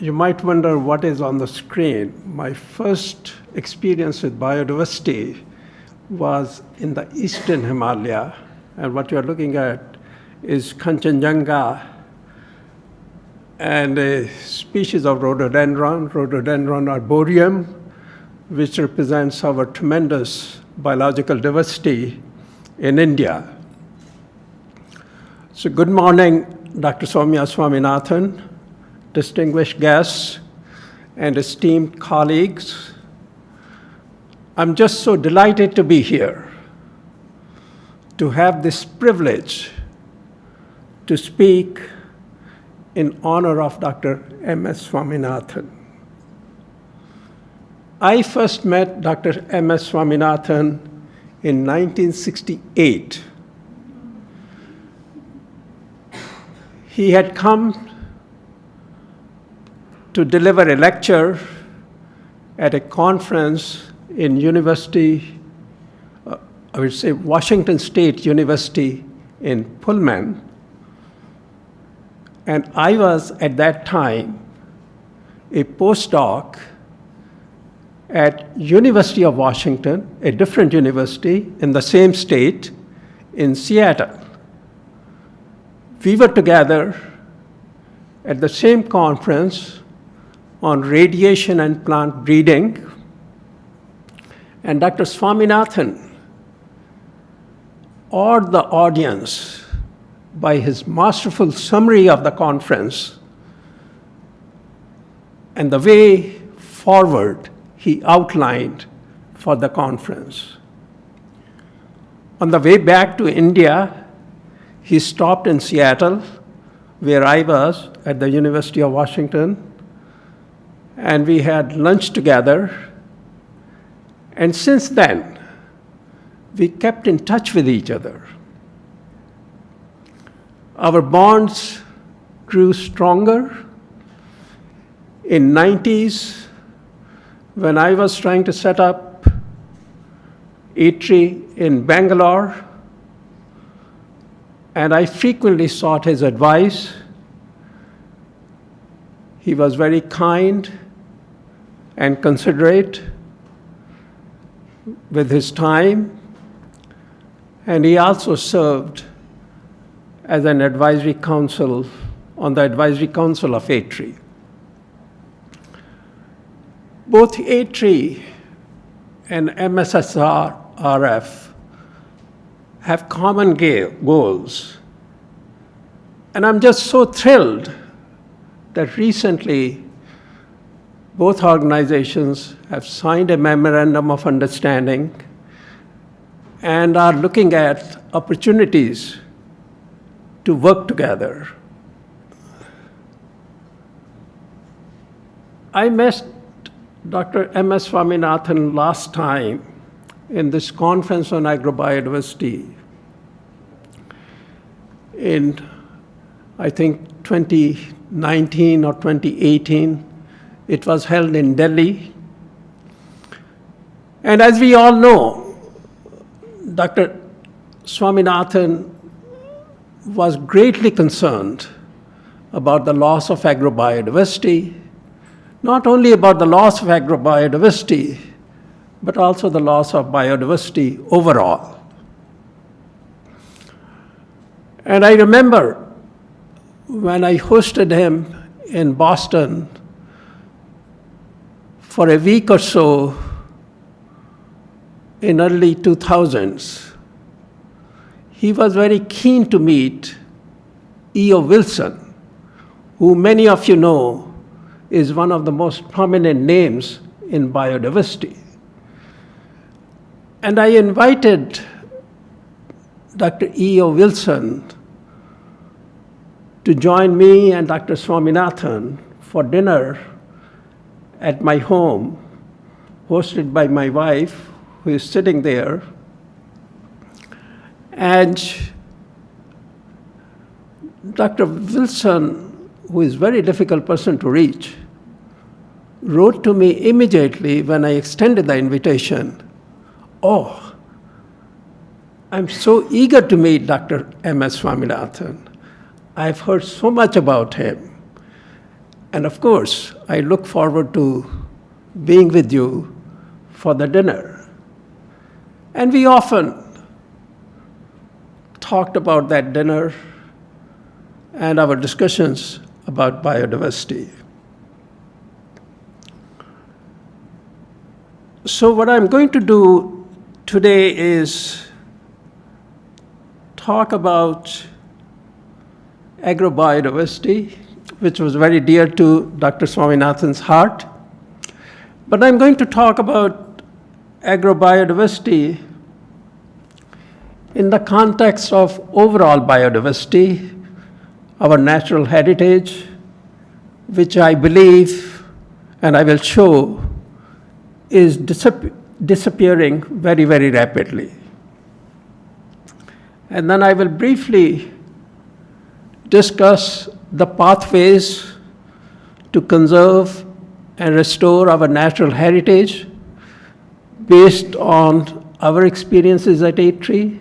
You might wonder what is on the screen. My first experience with biodiversity was in the eastern Himalaya, and what you're looking at is Kanchenjunga and a species of rhododendron arboreum, which represents our tremendous biological diversity in India. So good morning, Dr. Swaminathan, distinguished guests, and esteemed colleagues. I'm just so delighted to be here, to have this privilege to speak in honor of Dr. M.S.Swaminathan. I first met Dr. M.S.Swaminathan in 1968. He had come to deliver a lecture at a conference in Washington State University in Pullman. And I was, at that time, a postdoc at University of Washington, a different university in the same state, in Seattle. We were together at the same conference on radiation and plant breeding. And Dr. Swaminathan awed the audience by his masterful summary of the conference and the way forward he outlined for the conference. On the way back to India, he stopped in Seattle, where I was at the University of Washington, and we had lunch together. And since then, we kept in touch with each other. Our bonds grew stronger. In 90s, when I was trying to set up eatery in Bangalore, and I frequently sought his advice. He was very kind and considerate with his time, and he also served as an advisory council on the advisory council of A-Tree. Both A-Tree and MSSRF have common goals. And I'm just so thrilled that recently both organizations have signed a memorandum of understanding and are looking at opportunities to work together. I met Dr. M.S. Swaminathan last time in this conference on agrobiodiversity in, I think, 2019 or 2018. It was held in Delhi. And as we all know, Dr. Swaminathan was greatly concerned about the loss of agrobiodiversity, not only about the loss of agrobiodiversity, but also the loss of biodiversity overall. And I remember when I hosted him in Boston for a week or so in early 2000s, he was very keen to meet E.O. Wilson, who many of you know is one of the most prominent names in biodiversity. And I invited Dr. E.O. Wilson to join me and Dr. Swaminathan for dinner at my home, hosted by my wife, who is sitting there. And Dr. Wilson, who is a very difficult person to reach, wrote to me immediately when I extended the invitation, "Oh, I'm so eager to meet Dr. M.S. Swaminathan. I've heard so much about him. And of course, I look forward to being with you for the dinner. And we often talked about that dinner and our discussions about biodiversity. So what I'm going to do today is talk about agrobiodiversity, which was very dear to Dr. Swaminathan's heart. But I'm going to talk about agrobiodiversity in the context of overall biodiversity, our natural heritage, which I believe, and I will show, is disappearing very, very rapidly. And then I will briefly discuss the pathways to conserve and restore our natural heritage based on our experiences at A3,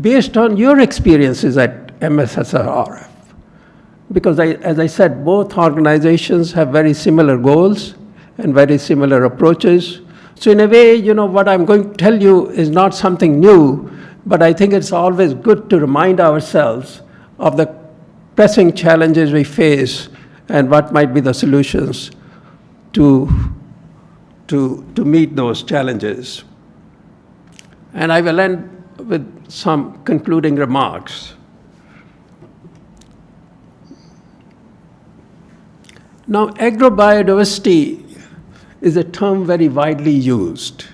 based on your experiences at MSSRF. Because as I said, both organizations have very similar goals and very similar approaches. So in a way, what I'm going to tell you is not something new, but I think it's always good to remind ourselves of the pressing challenges we face and what might be the solutions to meet those challenges. And I will end with some concluding remarks. Now, agrobiodiversity is a term very widely used,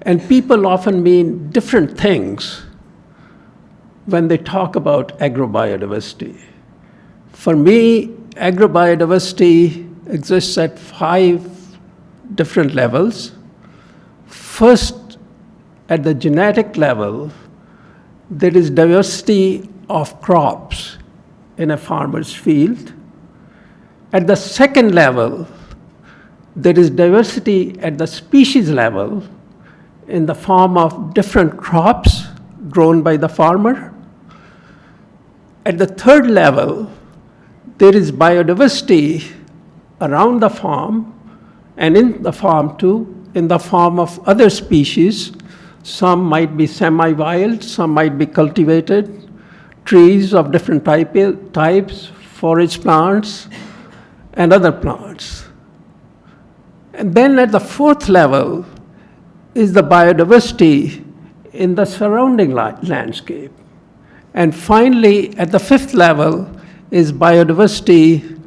and people often mean different things when they talk about agrobiodiversity. For me, agrobiodiversity exists at 5 different levels. First, at the genetic level, there is diversity of crops in a farmer's field. At the second level, there is diversity at the species level in the form of different crops grown by the farmer. At the third level, there is biodiversity around the farm and in the farm too, in the form of other species. Some might be semi-wild, some might be cultivated, trees of different types, forage plants, and other plants. And then at the fourth level is the biodiversity in the surrounding landscape. And finally, at the fifth level is biodiversity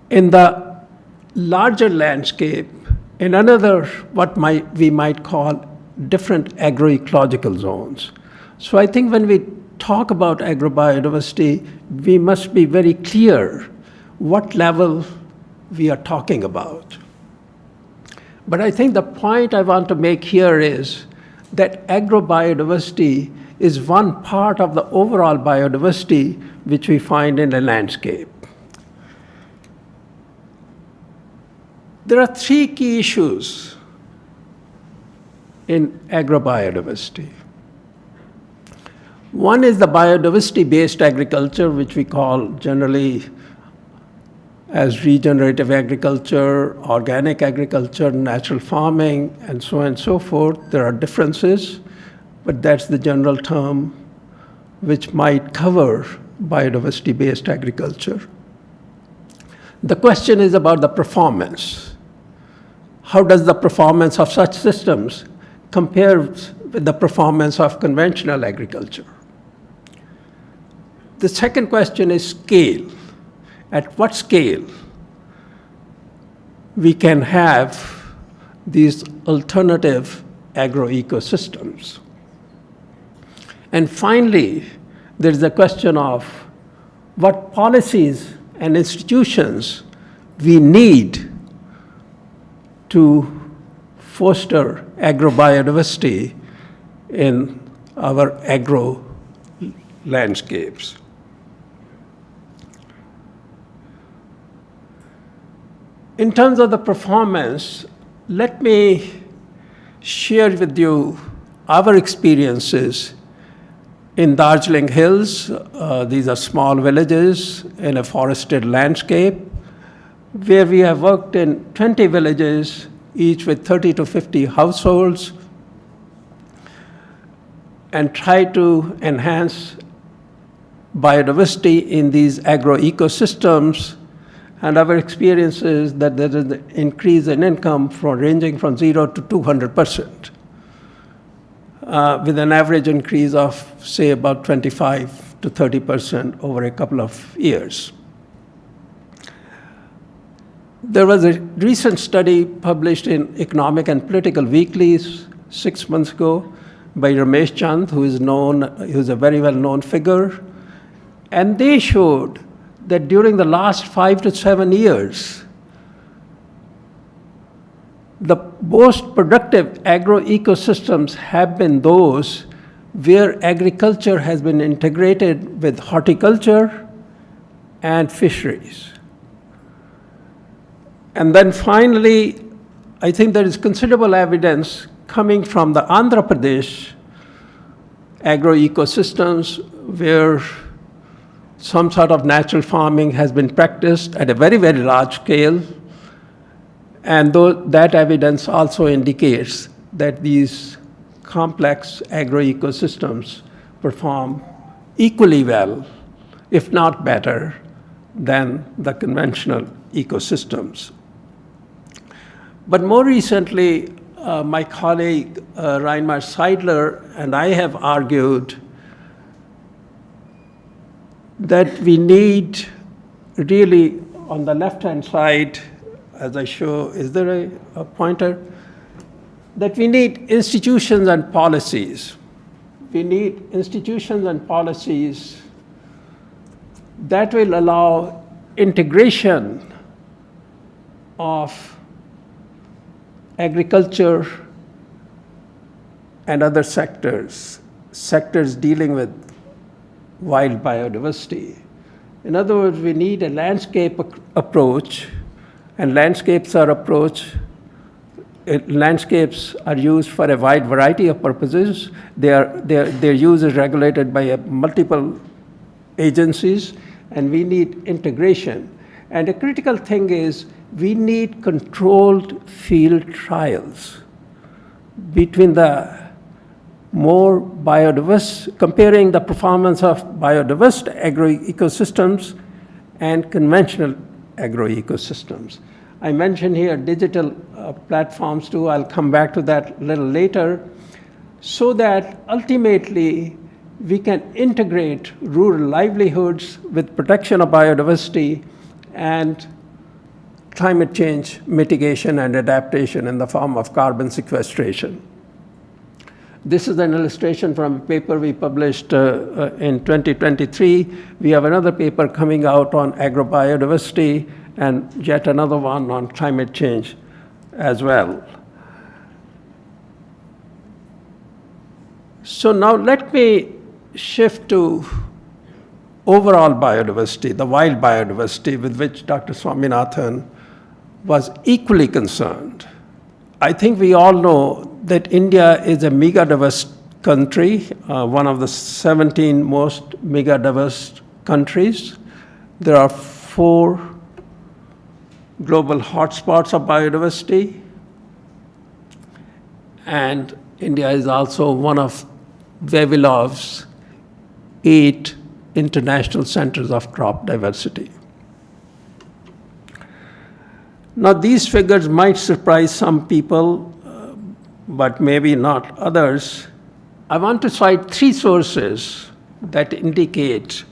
in the larger landscape in another, what we might call different agroecological zones. So I think when we talk about agrobiodiversity, we must be very clear what level we are talking about. But I think the point I want to make here is that agrobiodiversity is one part of the overall biodiversity which we find in the landscape. There are 3 key issues in agrobiodiversity. One is the biodiversity-based agriculture, which we call generally as regenerative agriculture, organic agriculture, natural farming, and so on and so forth. There are differences, but that's the general term which might cover biodiversity-based agriculture. The question is about the performance. How does the performance of such systems compare with the performance of conventional agriculture? The second question is scale. At what scale we can have these alternative agroecosystems? And finally, there's the question of what policies and institutions we need to foster agrobiodiversity in our agro landscapes. In terms of the performance, let me share with you our experiences in Darjeeling Hills, these are small villages in a forested landscape, where we have worked in 20 villages, each with 30 to 50 households, and try to enhance biodiversity in these agroecosystems. And our experience is that there is an increase in income ranging from 0 to 200%, with an average increase of, say, about 25 to 30% over a couple of years. There was a recent study published in Economic and Political Weeklies 6 months ago by Ramesh Chand, who's a very well-known figure, and they showed that during the last 5 to 7 years, the most productive agroecosystems have been those where agriculture has been integrated with horticulture and fisheries. And then finally, I think there is considerable evidence coming from the Andhra Pradesh agroecosystems where some sort of natural farming has been practiced at a very, very large scale. And that evidence also indicates that these complex agroecosystems perform equally well, if not better, than the conventional ecosystems. But more recently, my colleague Reinmar Seidler and I have argued that we need really, on the left-hand side, as I show, is there a pointer? That we need institutions and policies. We need institutions and policies that will allow integration of agriculture and other sectors dealing with wild biodiversity. In other words, we need a landscape approach, and landscapes are used for a wide variety of purposes. Their use is regulated by multiple agencies, and we need integration. And a critical thing is we need controlled field trials between the more biodiverse, comparing the performance of biodiverse agroecosystems and conventional agroecosystems. I mentioned here digital platforms too. I'll come back to that a little later, so that ultimately we can integrate rural livelihoods with protection of biodiversity and climate change mitigation and adaptation in the form of carbon sequestration. This is an illustration from a paper we published in 2023. We have another paper coming out on agrobiodiversity and yet another one on climate change as well. So now let me shift to overall biodiversity, the wild biodiversity with which Dr. Swaminathan was equally concerned. I think we all know that India is a megadiverse country, one of the 17 most megadiverse countries. There are 4 global hotspots of biodiversity, and India is also one of Vavilov's 8 international centers of crop diversity. Now, these figures might surprise some people, but maybe not others. I want to cite 3 sources that indicate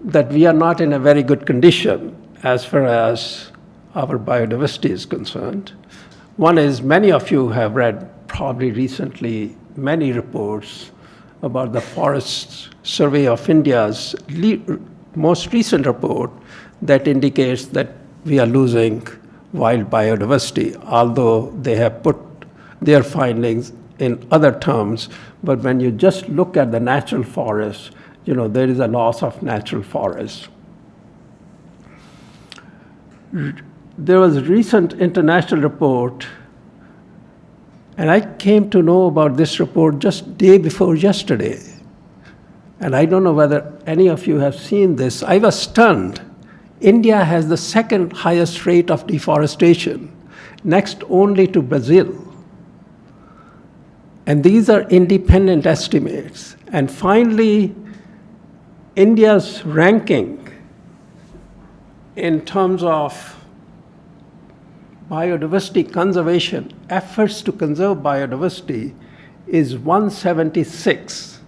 that we are not in a very good condition as far as our biodiversity is concerned. One is, many of you have read probably recently many reports about the Forest Survey of India's most recent report that indicates that we are losing wild biodiversity, although they have put their findings in other terms. But when you just look at the natural forests, there is a loss of natural forests. There was a recent international report, and I came to know about this report just day before yesterday. And I don't know whether any of you have seen this. I was stunned. India has the second highest rate of deforestation, next only to Brazil. And these are independent estimates. And finally, India's ranking in terms of biodiversity conservation, efforts to conserve biodiversity, is 176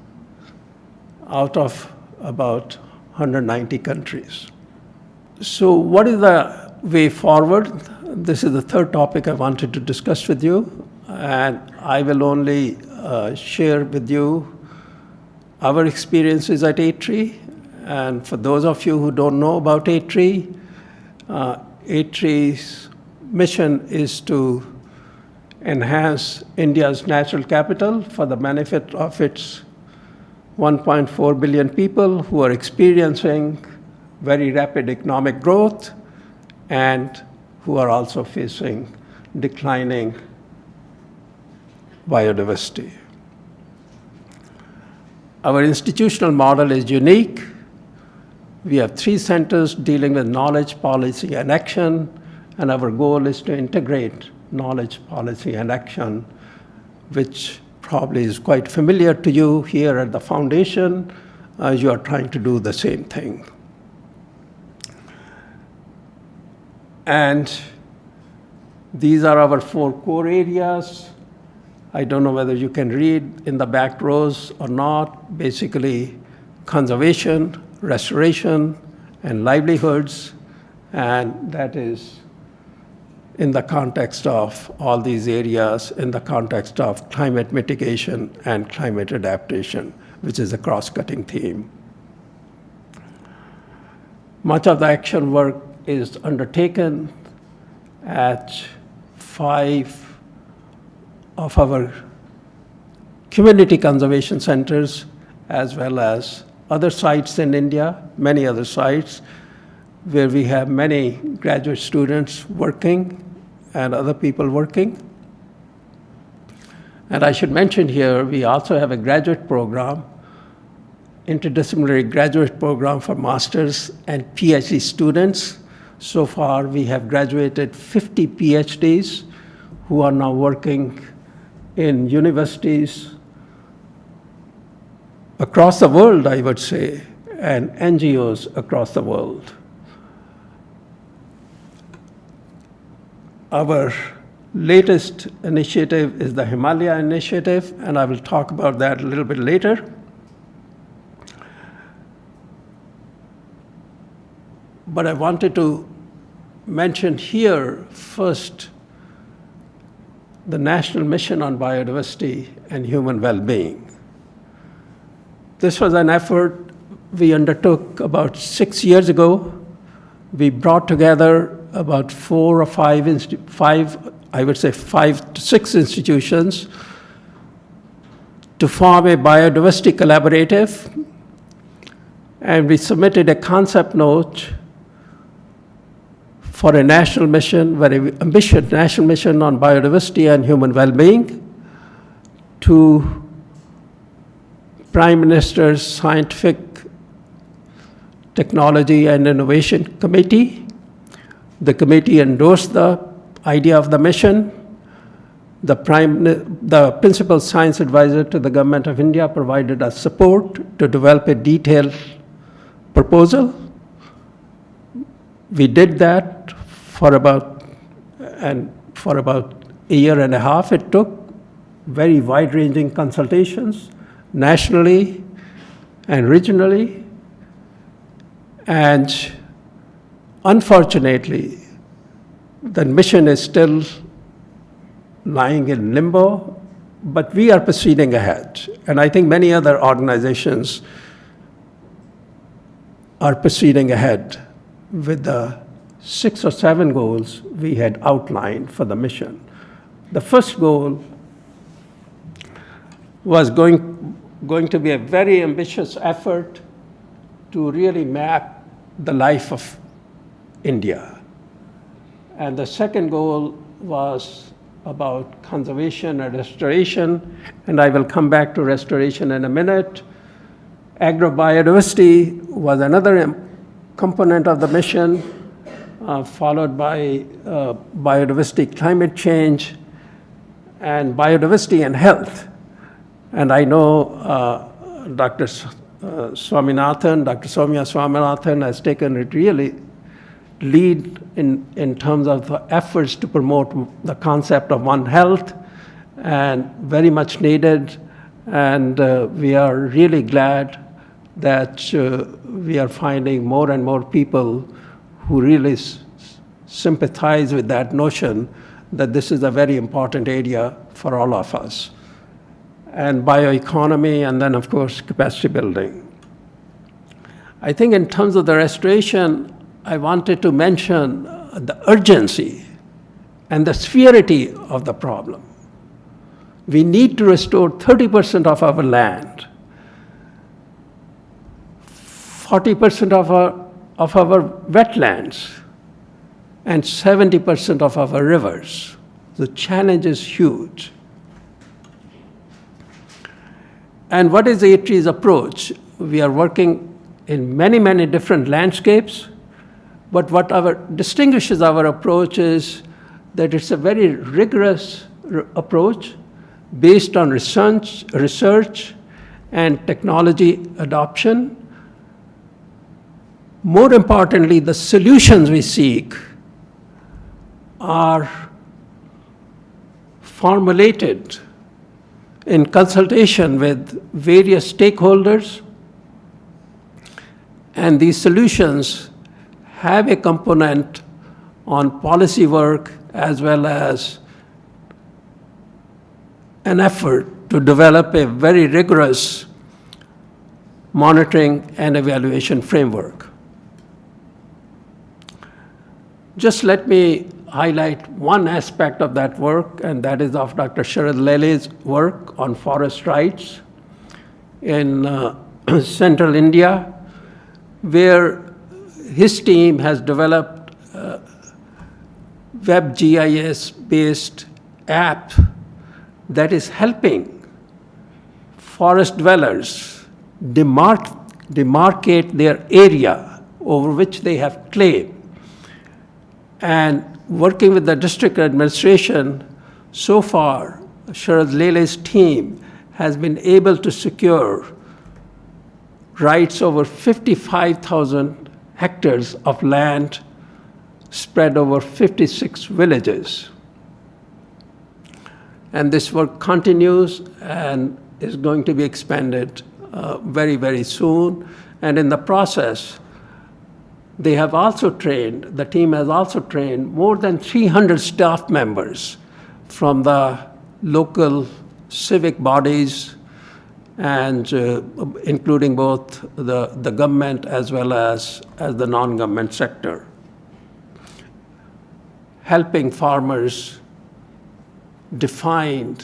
out of about 190 countries. So what is the way forward? This is the third topic I wanted to discuss with you, and I will only share with you our experiences at A-Tree. And for those of you who don't know about A-Tree, A-Tree's mission is to enhance India's natural capital for the benefit of its 1.4 billion people who are experiencing very rapid economic growth and who are also facing declining biodiversity. Our institutional model is unique. We have 3 centers dealing with knowledge, policy, and action, and our goal is to integrate knowledge, policy, and action, which probably is quite familiar to you here at the foundation. You are trying to do the same thing. And these are our 4 core areas. I don't know whether you can read in the back rows or not. Basically, conservation, restoration, and livelihoods, and that is in the context of all these areas, in the context of climate mitigation and climate adaptation, which is a cross-cutting theme. Much of the action work is undertaken at 5 of our community conservation centers, as well as other sites in India, many other sites, where we have many graduate students working and other people working. And I should mention here, we also have a graduate program, interdisciplinary graduate program for master's and PhD students. So far, we have graduated 50 PhDs who are now working in universities across the world, I would say, and NGOs across the world. Our latest initiative is the Himalaya Initiative, and I will talk about that a little bit later. But I wanted to mention here first the National Mission on Biodiversity and Human Well-Being. This was an effort we undertook about 6 years ago. We brought together about 4 or 5, I would say 5 to 6 institutions to form a biodiversity collaborative, and we submitted a concept note for a national mission, very ambitious national mission on biodiversity and human well-being to Prime Minister's Scientific Technology and Innovation Committee. The committee endorsed the idea of the mission. The principal science advisor to the Government of India provided us support to develop a detailed proposal. We did that for about a year and a half. It took very wide-ranging consultations nationally and regionally. And unfortunately, the mission is still lying in limbo, but we are proceeding ahead. And I think many other organizations are proceeding ahead with the 6 or 7 goals we had outlined for the mission. The first goal was going to be a very ambitious effort to really map the life of India. And the second goal was about conservation and restoration, and I will come back to restoration in a minute. Agrobiodiversity was another component of the mission, followed by biodiversity, climate change, and biodiversity and health. And I know Dr. Swaminathan, Dr. M.S.Swaminathan has taken it really lead in terms of the efforts to promote the concept of One Health, and very much needed. And we are really glad that we are finding more and more people who really sympathize with that notion that this is a very important area for all of us. And bioeconomy, and then of course capacity building. I think in terms of the restoration, I wanted to mention the urgency and the severity of the problem. We need to restore 30% of our land, 40% of our wetlands, and 70% of our rivers. The challenge is huge. And what is the ATRE's approach? We are working in many, many different landscapes, but what distinguishes our approach is that it's a very rigorous approach based on research and technology adoption. More importantly, the solutions we seek are formulated in consultation with various stakeholders, and these solutions have a component on policy work as well as an effort to develop a very rigorous monitoring and evaluation framework. Just let me highlight one aspect of that work, and that is of Dr. Sharad Lele's work on forest rights in central India, where his team has developed a WebGIS-based app that is helping forest dwellers demarcate their area over which they have claim. And working with the district administration, so far, Sharad Lele's team has been able to secure rights over 55,000 hectares of land spread over 56 villages. And this work continues and is going to be expanded very, very soon. And in the process, they have also trained, the team has also trained more than 300 staff members from the local civic bodies, and including both the government as well as the non-government sector, helping farmers define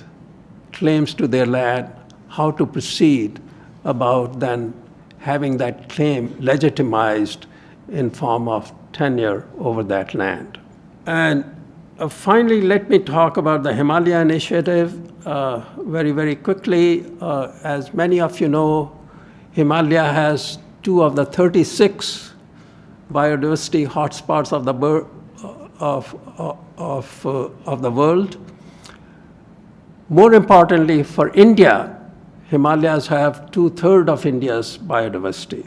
claims to their land, how to proceed about then having that claim legitimized in form of tenure over that land. And finally, let me talk about the Himalaya Initiative very, very quickly. As many of you know, Himalaya has 2 of the 36 biodiversity hotspots of the world. More importantly, for India, Himalayas have 2/3 of India's biodiversity.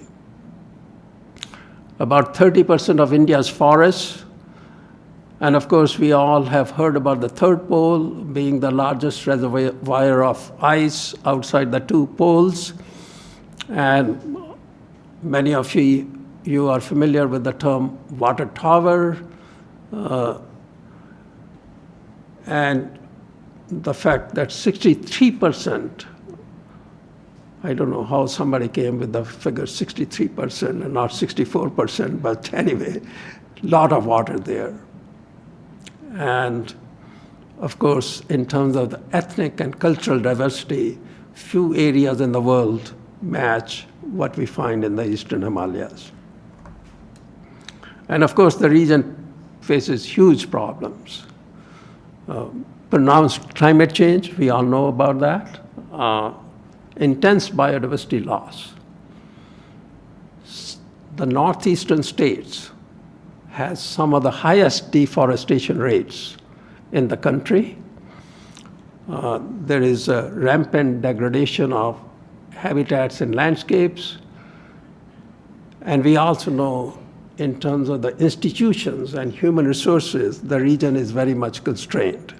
About 30% of India's forests. And of course, we all have heard about the third pole being the largest reservoir of ice outside the 2 poles. And many of you are familiar with the term water tower. And the fact that 63%, I don't know how somebody came with the figure 63% and not 64%, but anyway, a lot of water there. And of course, in terms of the ethnic and cultural diversity, few areas in the world match what we find in the Eastern Himalayas. And of course, the region faces huge problems. Pronounced climate change, we all know about that. Intense biodiversity loss. the northeastern states has some of the highest deforestation rates in the country. There is a rampant degradation of habitats and landscapes. And we also know, in terms of the institutions and human resources, the region is very much constrained.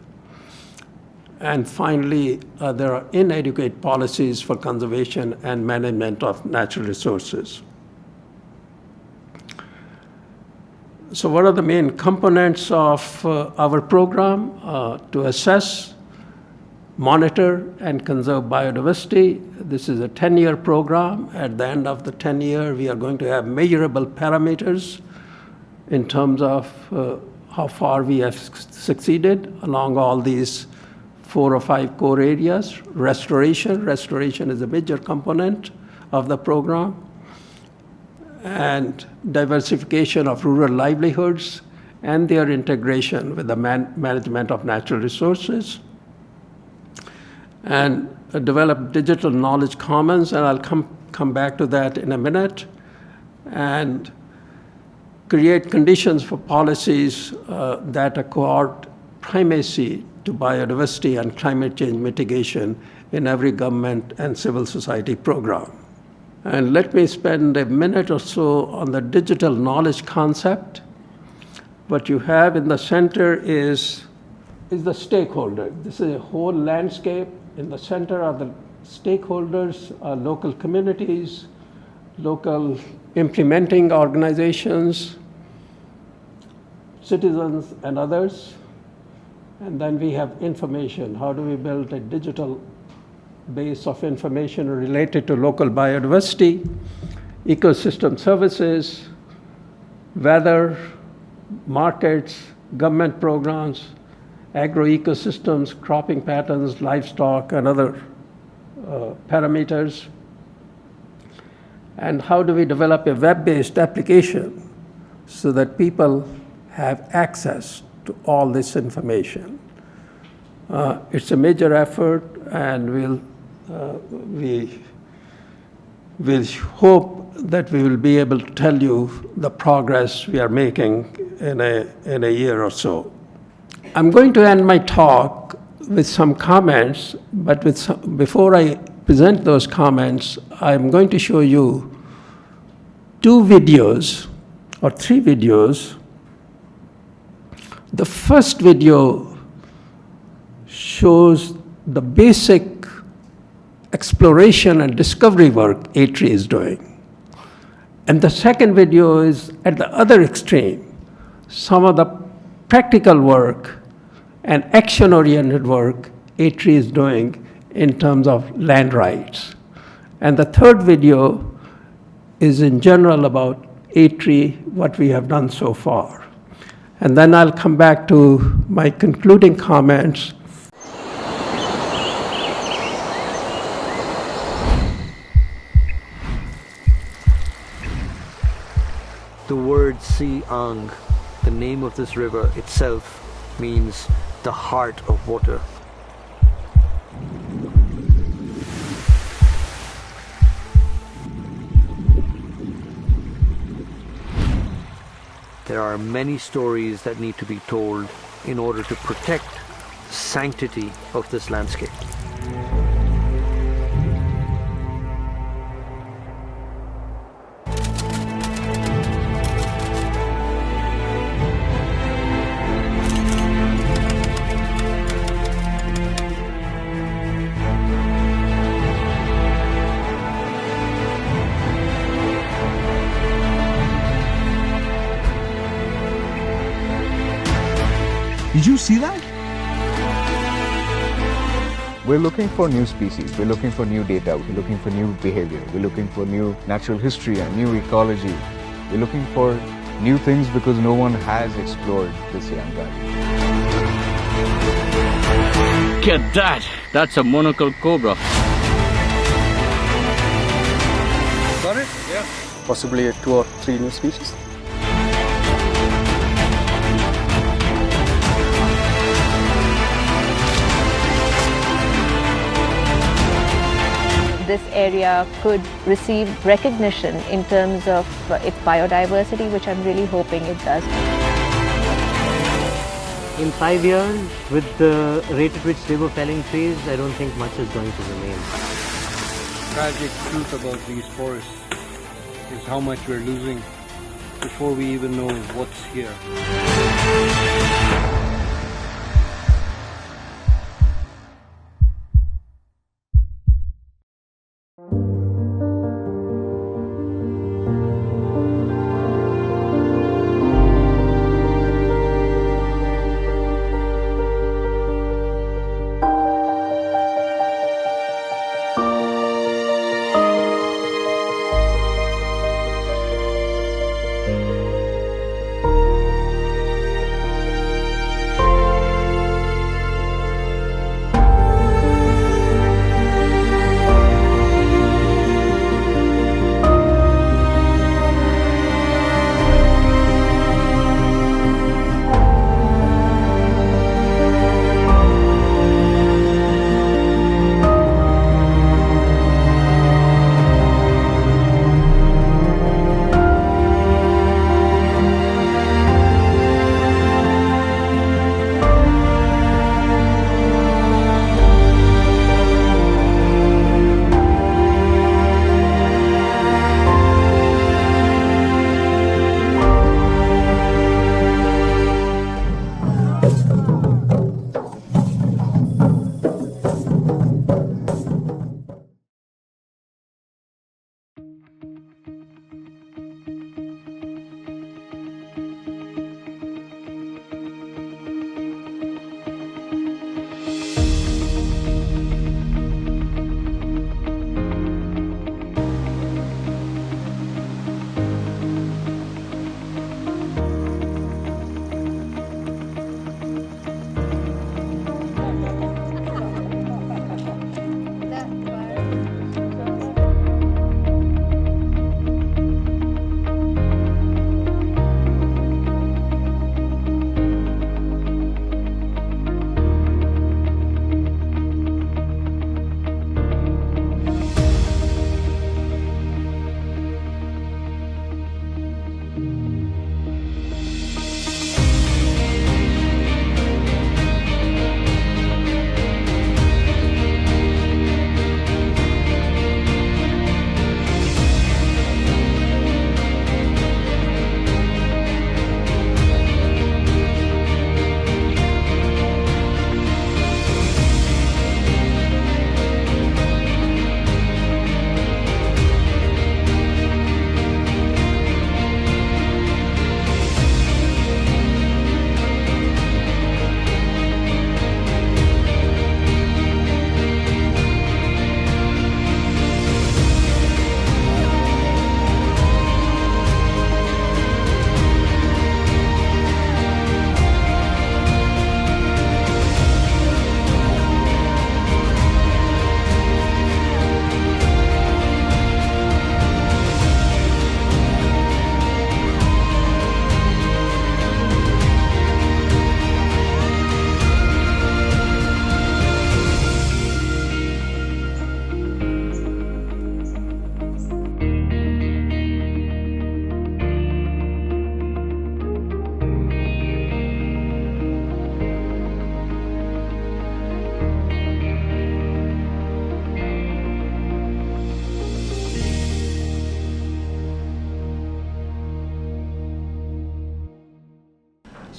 And finally, there are inadequate policies for conservation and management of natural resources. So what are the main components of our program? To assess, monitor, and conserve biodiversity. This is a 10-year program. At the end of the 10 year, we are going to have measurable parameters in terms of how far we have succeeded along all these 4 or 5 core areas. Restoration is a major component of the program, and diversification of rural livelihoods and their integration with the management of natural resources, and develop digital knowledge commons, and I'll come back to that in a minute, and create conditions for policies that accord primacy to biodiversity and climate change mitigation in every government and civil society program. And let me spend a minute or so on the digital knowledge concept. What you have in the center is the stakeholder. This is a whole landscape. In the center are the stakeholders, local communities, local implementing organizations, citizens, and others. And then we have information. How do we build a digital base of information related to local biodiversity, ecosystem services, weather, markets, government programs, agroecosystems, cropping patterns, livestock, and other parameters. And how do we develop a web-based application so that people have access to all this information? It's a major effort, and we hope that we will be able to tell you the progress we are making in a year or so. I'm going to end my talk with some comments, but before I present those comments, I'm going to show you 2 videos or 3 videos. The first video shows the basic exploration and discovery work A-Tree is doing. And the second video is at the other extreme, some of the practical work and action-oriented work A-Tree is doing in terms of land rights. And the third video is in general about A-Tree, what we have done so far. And then I'll come back to my concluding comments. The word Siang, the name of this river itself, means the heart of water. There are many stories that need to be told in order to protect the sanctity of this landscape. Did you see that? We're looking for new species, we're looking for new data, we're looking for new behavior, we're looking for new natural history and new ecology. We're looking for new things because no one has explored this young valley. Get that! That's a monocle cobra. Got it? Yeah. Possibly 2 or 3 new species. this area could receive recognition in terms of its biodiversity, which I'm really hoping it does. In 5 years, with the rate at which they were felling trees, I don't think much is going to remain. Tragic truth about these forests is how much we're losing before we even know what's here.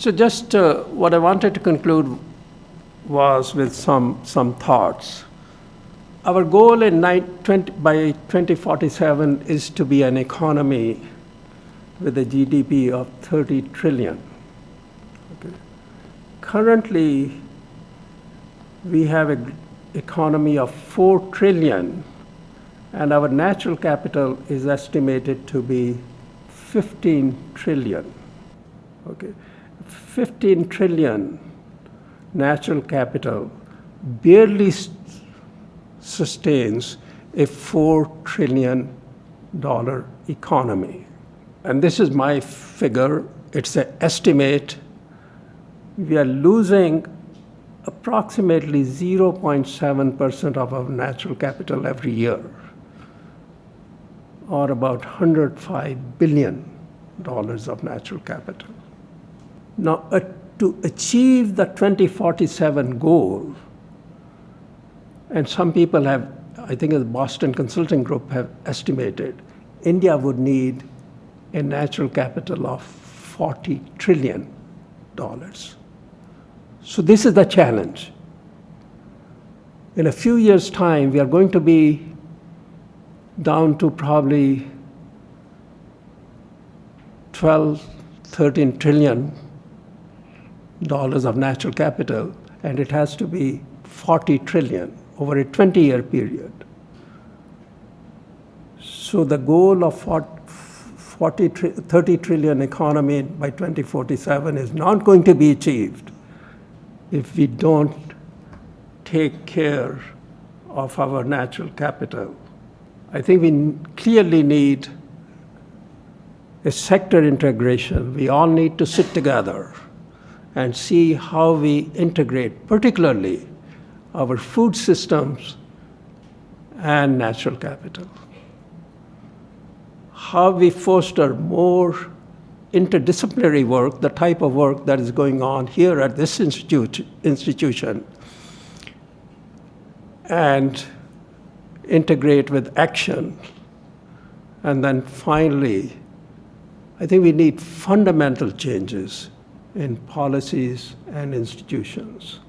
So just what I wanted to conclude was with some thoughts. Our goal by 2047 is to be an economy with a GDP of 30 trillion. Okay. Currently, we have an economy of 4 trillion, and our natural capital is estimated to be 15 trillion. Okay. 15 trillion natural capital barely sustains a $4 trillion economy. And this is my figure. It's an estimate. We are losing approximately 0.7% of our natural capital every year. or about $105 billion of natural capital. Now, to achieve the 2047 goal, and some people have, I think the Boston Consulting Group have estimated, India would need a natural capital of $40 trillion. So this is the challenge. In a few years' time, we are going to be down to probably 12, 13 trillion dollars of natural capital, and it has to be 40 trillion over a 20-year period. So the goal of 30 trillion economy by 2047 is not going to be achieved if we don't take care of our natural capital. I think we clearly need a sector integration. We all need to sit together and see how we integrate, particularly our food systems and natural capital. How we foster more interdisciplinary work, the type of work that is going on here at this institution, and integrate with action. And then finally, I think we need fundamental changes in policies and institutions.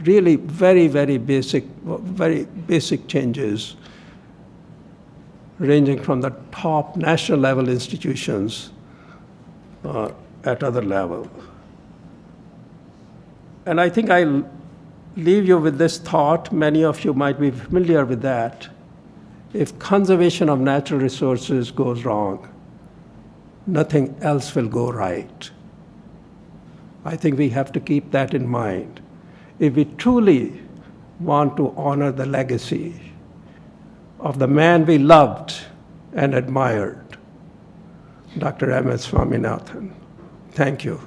Really very, very basic changes ranging from the top national level institutions at other level. And I think I'll leave you with this thought. Many of you might be familiar with that. If conservation of natural resources goes wrong, nothing else will go right. I think we have to keep that in mind. If we truly want to honor the legacy of the man we loved and admired, Dr. M.S. Swaminathan. Thank you.